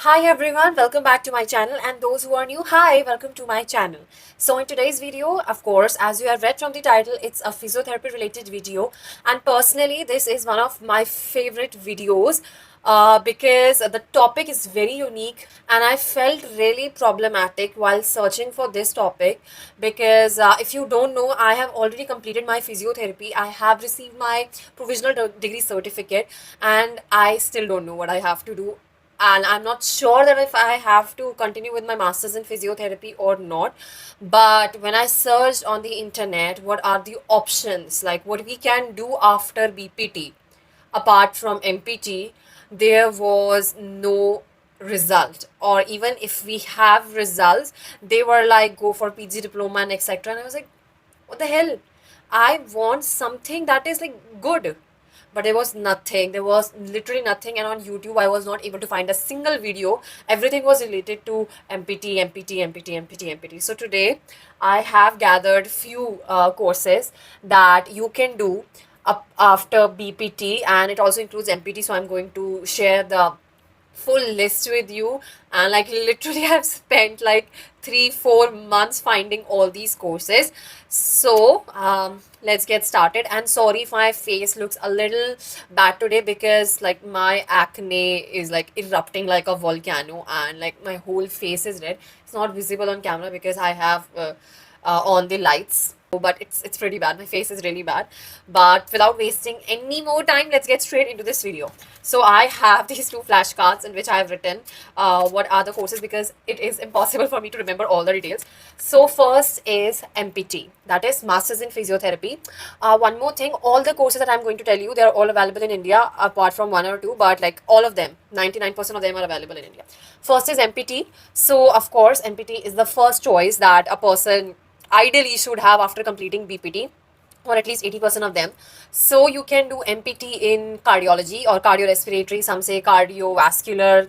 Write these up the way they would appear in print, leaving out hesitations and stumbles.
Hi everyone, welcome back to my channel, and those who are new, hi, welcome to my channel. So in today's video, of course, as you have read from the title, it's a physiotherapy related video, and personally this is one of my favorite videos because the topic is very unique and I felt really problematic while searching for this topic because if you don't know, I have already completed my physiotherapy. I have received my provisional degree certificate and I still don't know what I have to do, and I'm not sure that if I have to continue with my masters in physiotherapy or not. But when I searched on the internet, what are the options, like what we can do after BPT apart from MPT, there was no result. Or even if we have results, they were like go for PG diploma and etc. And I was like, what the hell? I want something that is like good. But there was nothing. There was literally nothing. And on YouTube, I was not able to find a single video. Everything was related to MPT, MPT, MPT, MPT, MPT. So today, I have gathered few courses that you can do up after BPT, and it also includes MPT. So I'm going to share the full list with you, and like literally I've spent like 3 4 months finding all these courses. So let's get started. And sorry if my face looks a little bad today because like my acne is like erupting like a volcano and like my whole face is red. It's not visible on camera because I have on the lights, but it's pretty bad. My face is really bad. But without wasting any more time, let's get straight into this video. So I have these two flashcards in which I have written what are the courses, because it is impossible for me to remember all the details. So first is MPT, that is Masters in Physiotherapy. One more thing, all the courses that I'm going to tell you, they're all available in India apart from one or two, but like all of them, 99% of them are available in India. First is MPT. So of course, MPT is the first choice that a person ideally should have after completing BPT, or at least 80% of them. So you can do MPT in cardiology or cardiorespiratory, some say cardiovascular,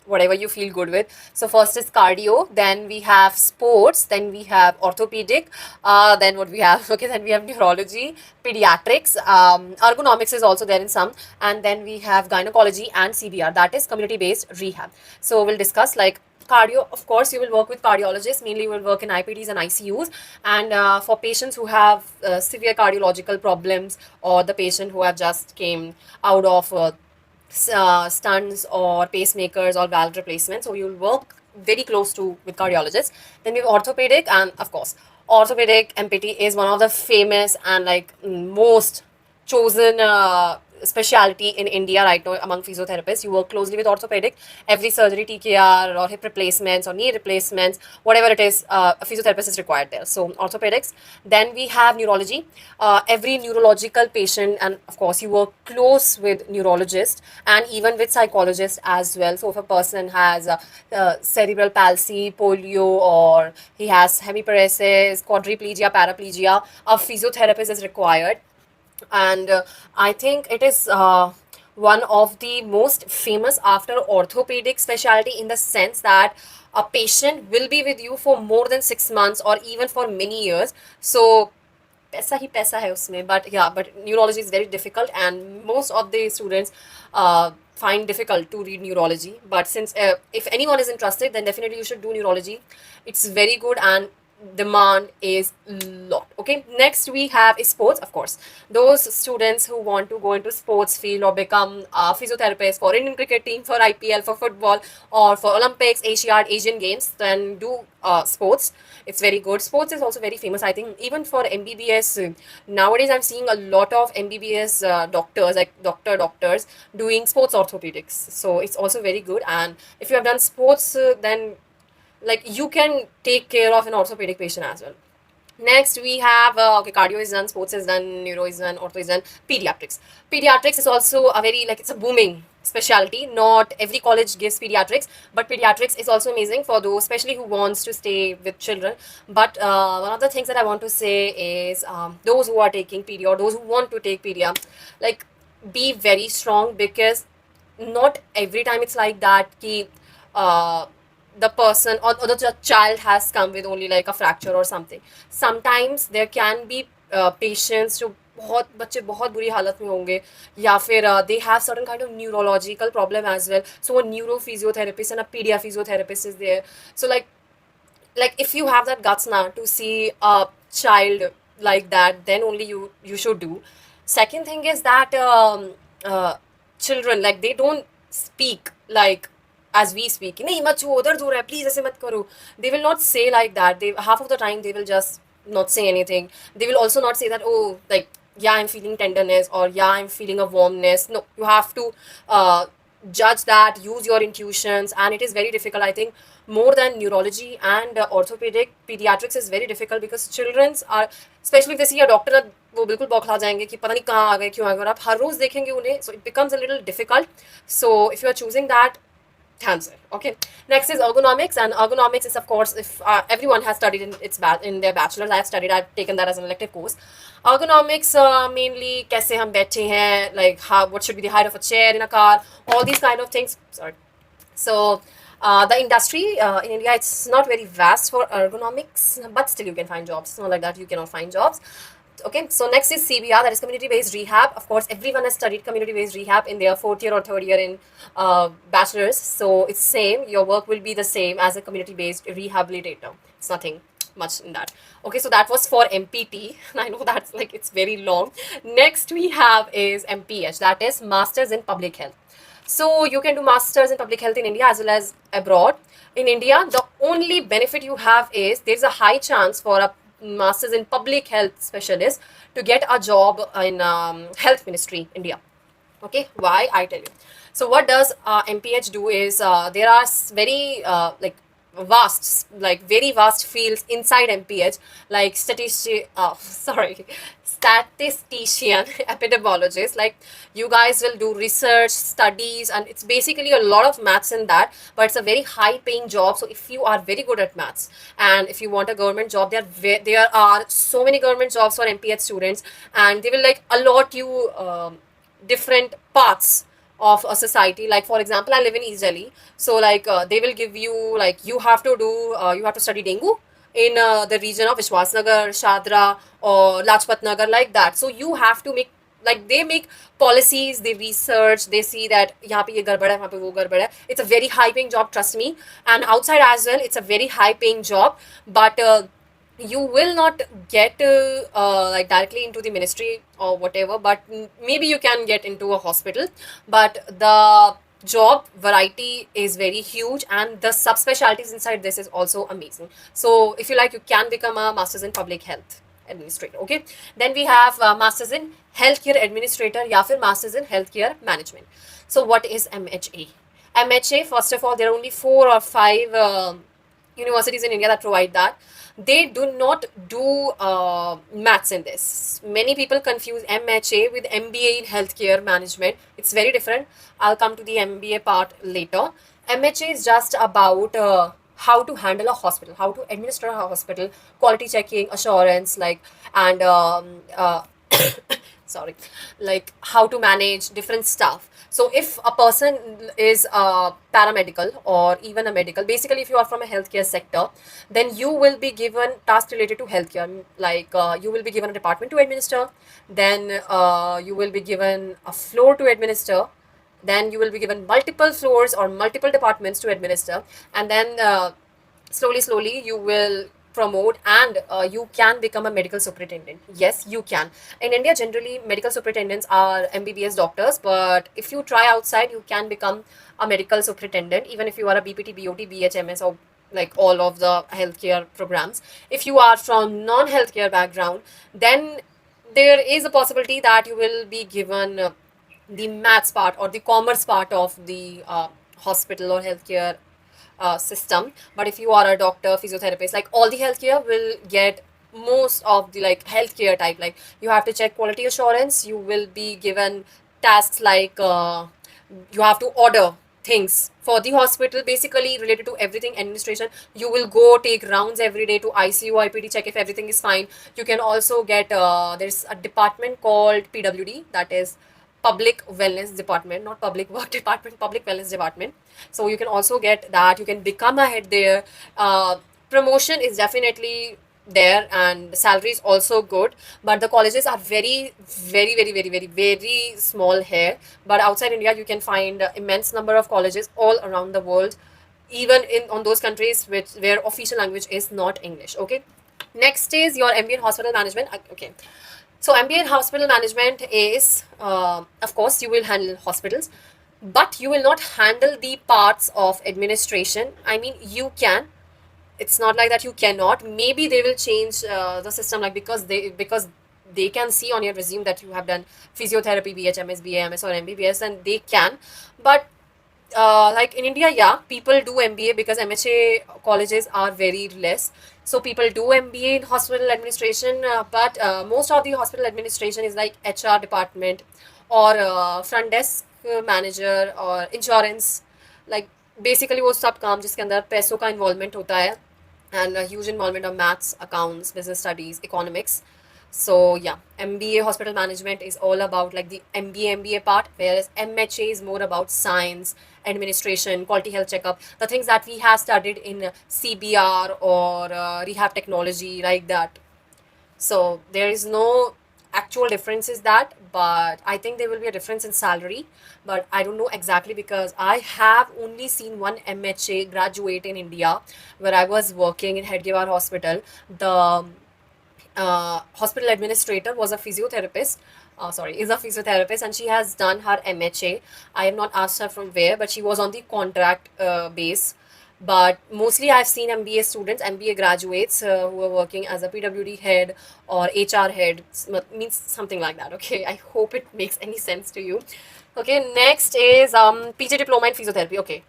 whatever you feel good with. So first is cardio, then we have sports, then we have orthopedic, then what we have, okay, then we have neurology, pediatrics, ergonomics is also there in some, and then we have gynecology and CBR, that is community based rehab. So we'll discuss like cardio. Of course you will work with cardiologists, mainly you will work in IPDs and ICUs, and for patients who have severe cardiological problems, or the patient who have just came out of stunts or pacemakers or valve replacement. So you'll work very close to with cardiologists. Then we have orthopedic, and of course, orthopedic MPT is one of the famous and like most chosen specialty in India right now among physiotherapists. You work closely with orthopedic. Every surgery, TKR or hip replacements or knee replacements, whatever it is, a physiotherapist is required there. So orthopedics. Then we have neurology. Every neurological patient, and of course you work close with neurologists and even with psychologists as well. So if a person has cerebral palsy, polio, or he has hemiparesis, quadriplegia, paraplegia, a physiotherapist is required. And I think it is one of the most famous after orthopedic specialty, in the sense that a patient will be with you for more than 6 months or even for many years. So पैसा ही पैसा है उसमें. But yeah, but neurology is very difficult and most of the students find difficult to read neurology. But since if anyone is interested, then definitely you should do neurology. It's very good and demand is lot. Okay, next we have sports. Of course, those students who want to go into sports field or become a physiotherapist for Indian cricket team, for IPL, for football, or for Olympics, Asiad, Asian Games, then do sports. It's very good. Sports is also very famous, I think, even for MBBS. Nowadays I'm seeing a lot of MBBS doctors, like doctors doing sports orthopedics. So it's also very good. And if you have done sports, then like you can take care of an orthopedic patient as well. Next, we have okay, cardio is done, sports is done, neuro is done, ortho is done, pediatrics. Pediatrics is also a very like it's a booming specialty. Not every college gives pediatrics, but pediatrics is also amazing for those, especially who wants to stay with children. But one of the things that I want to say is those who are taking pedia or those who want to take pedia, like be very strong, because not every time it's like that. Ki, the person or the child has come with only like a fracture or something. Sometimes there can be patients बहुत बच्चे बहुत बुरी हालत में होंगे, या फिर they have certain kind of neurological problem as well, so a neuro physiotherapist and a pedia physiotherapist is there. So like if you have that guts now to see a child like that, then only you should do. Second thing is that uh, children, like, they don't speak like as we speak. नहीं मत छुओ, उधर दूर है, please ऐसे मत करो. They will not say like that. They, half of the time they will just not say anything. They will also not say that, oh, like, yeah, I'm feeling tenderness, or yeah, I'm feeling a warmness. No, you have to judge that, use your intuitions, and it is very difficult. I think more than neurology and orthopedic, pediatrics is very difficult because children's are, especially if they see a doctor, वो बिल्कुल बौखला जाएंगे कि पता नहीं कहाँ आ गए, क्यों आ गए, और आप हर रोज देखेंगे उन्हें, so it becomes a little difficult. So if you are choosing that, answer. Okay. Next is ergonomics, and ergonomics is, of course, if everyone has studied in their bachelor's. I have studied. I've taken that as an elective course. Ergonomics mainly कैसे हम बैठे हैं, like how, what should be the height of a chair in a car, all these kind of things. Sorry. So the industry in India, it's not very vast for ergonomics, but still you can find jobs. It's not like that you cannot find jobs. Okay, so next is CBR, that is community-based rehab. Of course, everyone has studied community-based rehab in their fourth year or third year in bachelor's. So it's same. Your work will be the same as a community-based rehabilitator. It's nothing much in that. Okay, so that was for MPT. I know that's like, it's very long. Next we have is MPH, that is Masters in Public Health. So you can do Masters in Public Health in India as well as abroad. In India, the only benefit you have is there's a high chance for a Masters in Public Health specialist to get a job in Health Ministry, India. Okay, why? I tell you. So what does MPH do is there are very very vast fields inside MPH, like statistician, epidemiologist. Like, you guys will do research, studies, and it's basically a lot of maths in that, but it's a very high paying job. So if you are very good at maths, and if you want a government job, there are so many government jobs for MPH students, and they will like allot you different paths of a society. Like, for example, I live in East Delhi, so like they will give you, like, you have to study dengue in the region of Vishwasnagar, Shadra, or Lajpat Nagar, like that. So you have to make, like, they make policies, they research, they see that यहाँ पे ये गड़बड़ है, वहाँ पे वो गड़बड़ है. It's a very high paying job, trust me. And outside as well, it's a very high paying job, but you will not get like directly into the ministry or whatever, but maybe you can get into a hospital. But the job variety is very huge, and the subspecialties inside this is also amazing. So if you like, you can become a Masters in Public Health Administrator. Okay, then we have Masters in Healthcare Administrator, या फिर Masters in Healthcare Management. So what is MHA? MHA, first of all, there are only 4 or 5 universities in India that provide that. They do not do maths in this. Many people confuse MHA with MBA in Healthcare Management. It's very different. I'll come to the MBA part later. MHA is just about how to handle a hospital, how to administer a hospital, quality checking, assurance, like, and sorry, like how to manage different stuff. So if a person is a paramedical or even a medical, basically if you are from a healthcare sector, then you will be given tasks related to healthcare. Like you will be given a department to administer, then you will be given a floor to administer, then you will be given multiple floors or multiple departments to administer, and then slowly you will promote, and you can become a medical superintendent. Yes, you can. In India, generally medical superintendents are MBBS doctors, but if you try outside, you can become a medical superintendent, even if you are a BPT, BOT, BHMS, or like all of the healthcare programs. If you are from non-healthcare background, then there is a possibility that you will be given the maths part or the commerce part of the hospital or healthcare system. But if you are a doctor, physiotherapist, like all the healthcare will get most of the like healthcare type. Like you have to check quality assurance, you will be given tasks like you have to order things for the hospital, basically related to everything administration. You will go take rounds every day to ICU, IPD, check if everything is fine. You can also get there's a department called PWD, that is public wellness department, not public work department, public wellness department. So you can also get that. You can become a head there. Promotion is definitely there, and the salary is also good, but the colleges are very, very, very, very, very, very small here. But outside India, you can find immense number of colleges all around the world, even in on those countries where official language is not English. Okay. Next is your MBA in hospital management. Okay. So MBA in hospital management is, of course, you will handle hospitals, but you will not handle the parts of administration. I mean, you can. It's not like that you cannot. Maybe they will change the system, like because they can see on your resume that you have done physiotherapy, BHMS, BAMS, or MBBS, and they can. But like in India, yeah, people do MBA because MHA colleges are very less. So people do MBA in hospital administration, but most of the hospital administration is like HR department or front desk manager or insurance. Like basically वो सब काम जिसके अंदर पैसों का involvement होता है, and a huge involvement of maths, accounts, business studies, economics. So yeah, MBA hospital management is all about like the MBA part, whereas MHA is more about science, administration, quality health checkup, the things that we have studied in CBR or rehab technology, like that. So there is no actual difference is that, but I think there will be a difference in salary. But I don't know exactly because I have only seen one MHA graduate in India where I was working in Hedgewar Hospital. The hospital administrator was a physiotherapist. Sorry, is a physiotherapist, and she has done her MHA. I have not asked her from where, but she was on the contract base. But mostly, I've seen MBA students, MBA graduates who are working as a PWD head or HR head, means something like that. Okay, I hope it makes any sense to you. Okay, next is PG diploma in physiotherapy. Okay,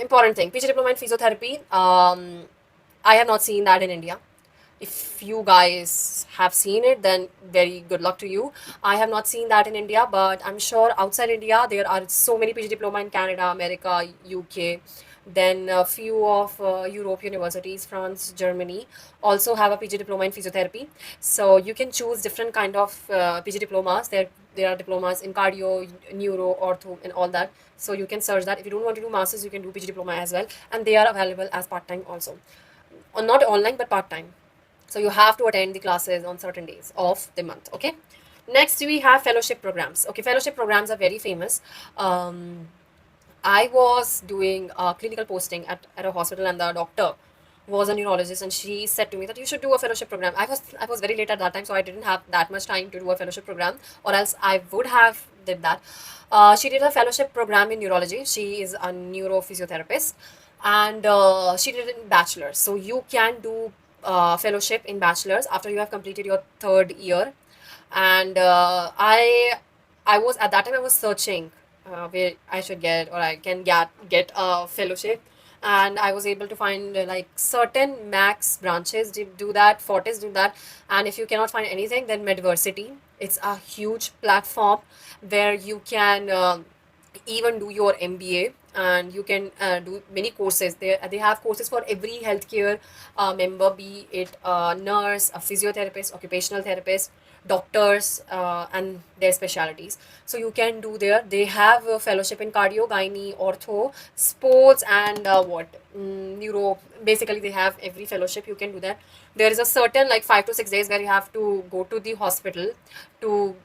important thing, PG diploma in physiotherapy. I have not seen that in India. If you guys have seen it, then very good luck to you. I have not seen that in India, but I'm sure outside India there are so many PG diploma in Canada, America, UK. Then a few of Europe universities, France, Germany, also have a PG diploma in physiotherapy. So you can choose different kind of PG diplomas. There are diplomas in cardio, neuro, ortho, and all that. So you can search that. If you don't want to do masters, you can do PG diploma as well, and they are available as part time also, or not online but part time. So you have to attend the classes on certain days of the month. Okay. Next we have fellowship programs. Okay, fellowship programs are very famous. I was doing a clinical posting at a hospital, and the doctor was a neurologist, and she said to me that you should do a fellowship program. I was very late at that time, so I didn't have that much time to do a fellowship program, or else I would have did that. She did a fellowship program in neurology. She is a neurophysiotherapist, and she did it in bachelor's. So you can do fellowship in bachelor's after you have completed your third year. And I was at that time I was searching where I should get, or I can get a fellowship, and I was able to find like certain Max branches do that, Fortis do that, and if you cannot find anything, then Medversity. It's a huge platform where you can even do your MBA, and you can do many courses. They have courses for every healthcare member, be it a nurse, a physiotherapist, occupational therapist, doctors, and their specialties. So you can do there. They have a fellowship in cardio, gynae, ortho, sports, and neuro. Basically, they have every fellowship. You can do that. There is a certain like 5 to 6 days where you have to go to the hospital to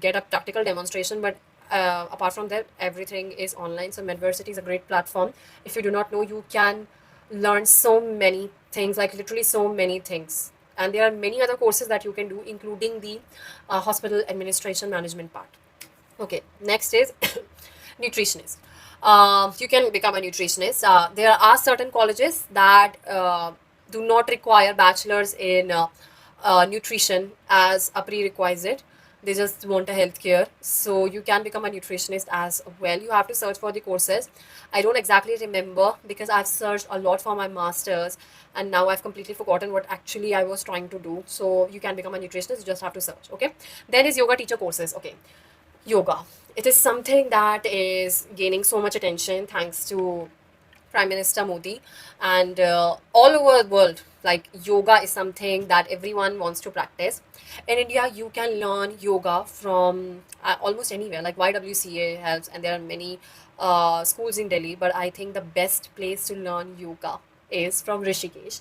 get a practical demonstration, but apart from that, everything is online. So Medversity is a great platform. If you do not know, you can learn so many things, like literally so many things. And there are many other courses that you can do, including the hospital administration management part. Okay, next is nutritionist. You can become a nutritionist. There are certain colleges that do not require bachelor's in nutrition as a prerequisite. They just want a healthcare. So you can become a nutritionist as well. You have to search for the courses. I don't exactly remember because I've searched a lot for my master's, and now I've completely forgotten what actually I was trying to do. So you can become a nutritionist, you just have to search. Okay. Then is yoga teacher courses. Okay. Yoga. It is something that is gaining so much attention thanks to Prime Minister Modi, and all over the world. Like yoga is something that everyone wants to practice. In India, you can learn yoga from almost anywhere. Like YWCA helps, and there are many schools in Delhi. But I think the best place to learn yoga is from Rishikesh.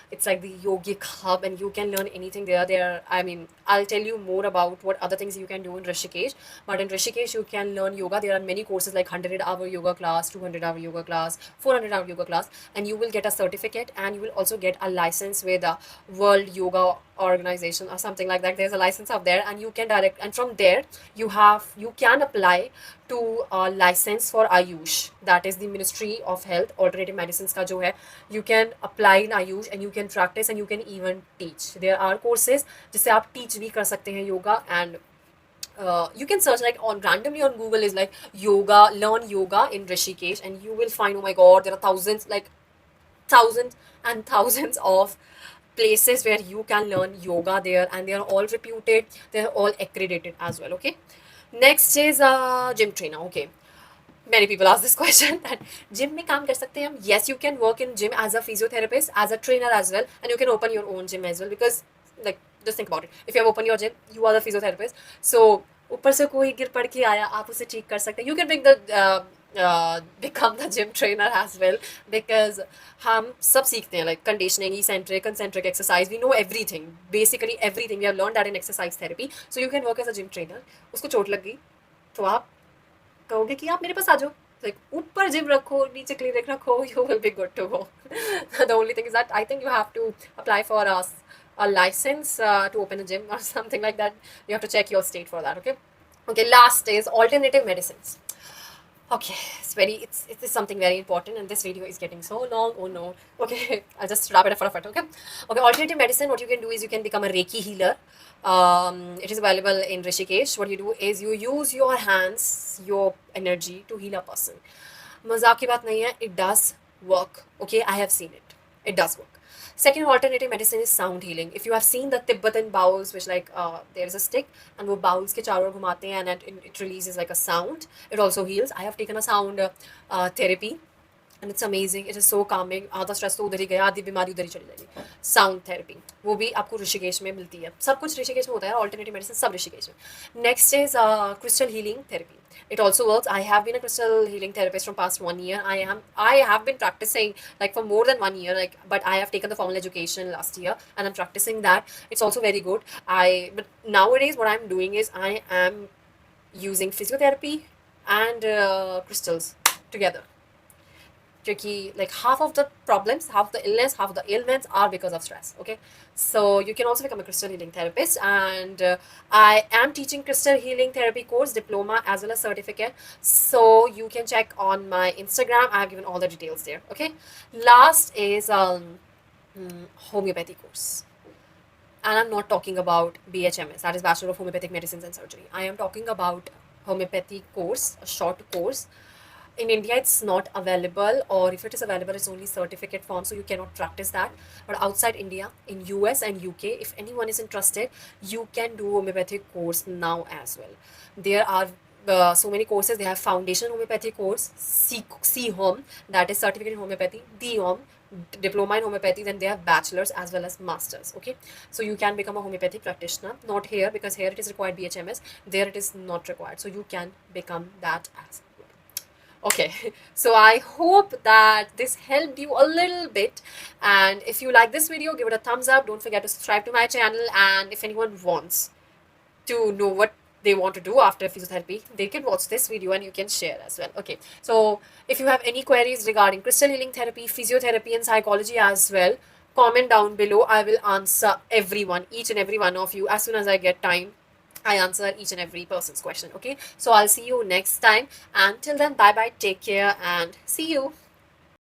It's like the yogic hub, and you can learn anything there. I mean, I'll tell you more about what other things you can do in Rishikesh. But in Rishikesh, you can learn yoga. There are many courses like 100-hour yoga class, 200-hour yoga class, 400-hour yoga class, and you will get a certificate, and you will also get a license with the World Yoga Organization or something like that. There's a license up there, and you can direct, and from there you can apply to a license for Ayush. That is the Ministry of Health Alternative Medicines का जो है, you can apply in Ayush and you can practice and you can even teach. There are courses जिससे आप teach भी कर सकते हैं yoga, and you can search like on randomly on Google is like yoga, learn yoga in Rishikesh, and you will find, oh my god, there are thousands, like thousands and thousands of places where you can learn yoga there, and they are all reputed, they are all accredited as well. Okay, next is gym trainer. Okay, many people ask this question that gym में काम कर सकते हैं हम? Yes, you can work in gym as a physiotherapist, as a trainer as well, and you can open your own gym as well, because like just think about it, if you have opened your gym, you are the physiotherapist, so ऊपर से कोई गिर पड़ के आया, आप उसे ठीक कर सकते हैं. You can become the gym trainer as well, because हम सब सीखते हैं, like conditioning, eccentric, concentric exercise, we know everything, basically everything we have learned that in exercise therapy. So you can work as a gym trainer. उसको चोट लग गई तो आप कहोगे कि आप मेरे पास आ जाओ, like ऊपर जिम रखो, नीचे क्लिनिक रखो, you will be good to go. The only thing is that I think you have to apply for a license to open a gym or something like that. You have to check your state for that. Okay, last is alternative medicines. Okay, it is something very important, and this video is getting so long. Oh no. Okay, I'll just wrap it up for. Okay, alternative medicine, what you can do is you can become a Reiki healer. It is available in Rishikesh. What you do is you use your hands, your energy to heal a person. मजाक की बात नहीं है, it does work. Okay, I have seen it. It does work. Second alternative medicine is sound healing. If you have seen the Tibetan bowls, which like there is a stick and वो bowls के चारों ओर घुमाते हैं, and it releases like a sound. It also heals. I have taken a sound therapy, and it's amazing. It is so calming. आधा stress तो उधर ही गया, आधी बीमारी उधर ही चली जाएगी. Sound therapy वो भी आपको ऋषिकेश में मिलती है. सब कुछ ऋषिकेश में होता है. Alternative medicine सब ऋषिकेश में. Next is crystal healing therapy. It also works. I have been a crystal healing therapist from past 1 year. I have been practicing like for more than 1 year, like, but I have taken the formal education last year and I'm practicing that. It's also very good. But nowadays what I'm doing is I am using physiotherapy and crystals together. Because like half of the problems, half the illness, half the ailments are because of stress. Okay, so you can also become a crystal healing therapist, and I am teaching crystal healing therapy course, diploma as well as certificate, so you can check on my Instagram. I have given all the details there. Okay, last is homeopathy course, and I'm not talking about BHMS, that is Bachelor of Homeopathic Medicines and Surgery. I am talking about homeopathy course, a short course. In India, it's not available, or if it is available, it's only certificate form, so you cannot practice that. But outside India, in US and UK, if anyone is interested, you can do homeopathic course now as well. There are so many courses. They have foundation homeopathy course, C-Hom, that is certificate in homeopathy, D-Hom, diploma in homeopathy, then they have bachelors as well as masters. Okay, so you can become a homeopathic practitioner. Not here, because here it is required BHMS, there it is not required, so you can become that as well. Okay, so I hope that this helped you a little bit, and if you like this video, give it a thumbs up. Don't forget to subscribe to my channel, and if anyone wants to know what they want to do after physiotherapy, they can watch this video and you can share as well. Okay, so if you have any queries regarding crystal healing therapy, physiotherapy and psychology as well, comment down below. I will answer everyone, each and every one of you, as soon as I get time. I answer each and every person's question. Okay, so I'll see you next time. Until then, bye bye, take care, and see you.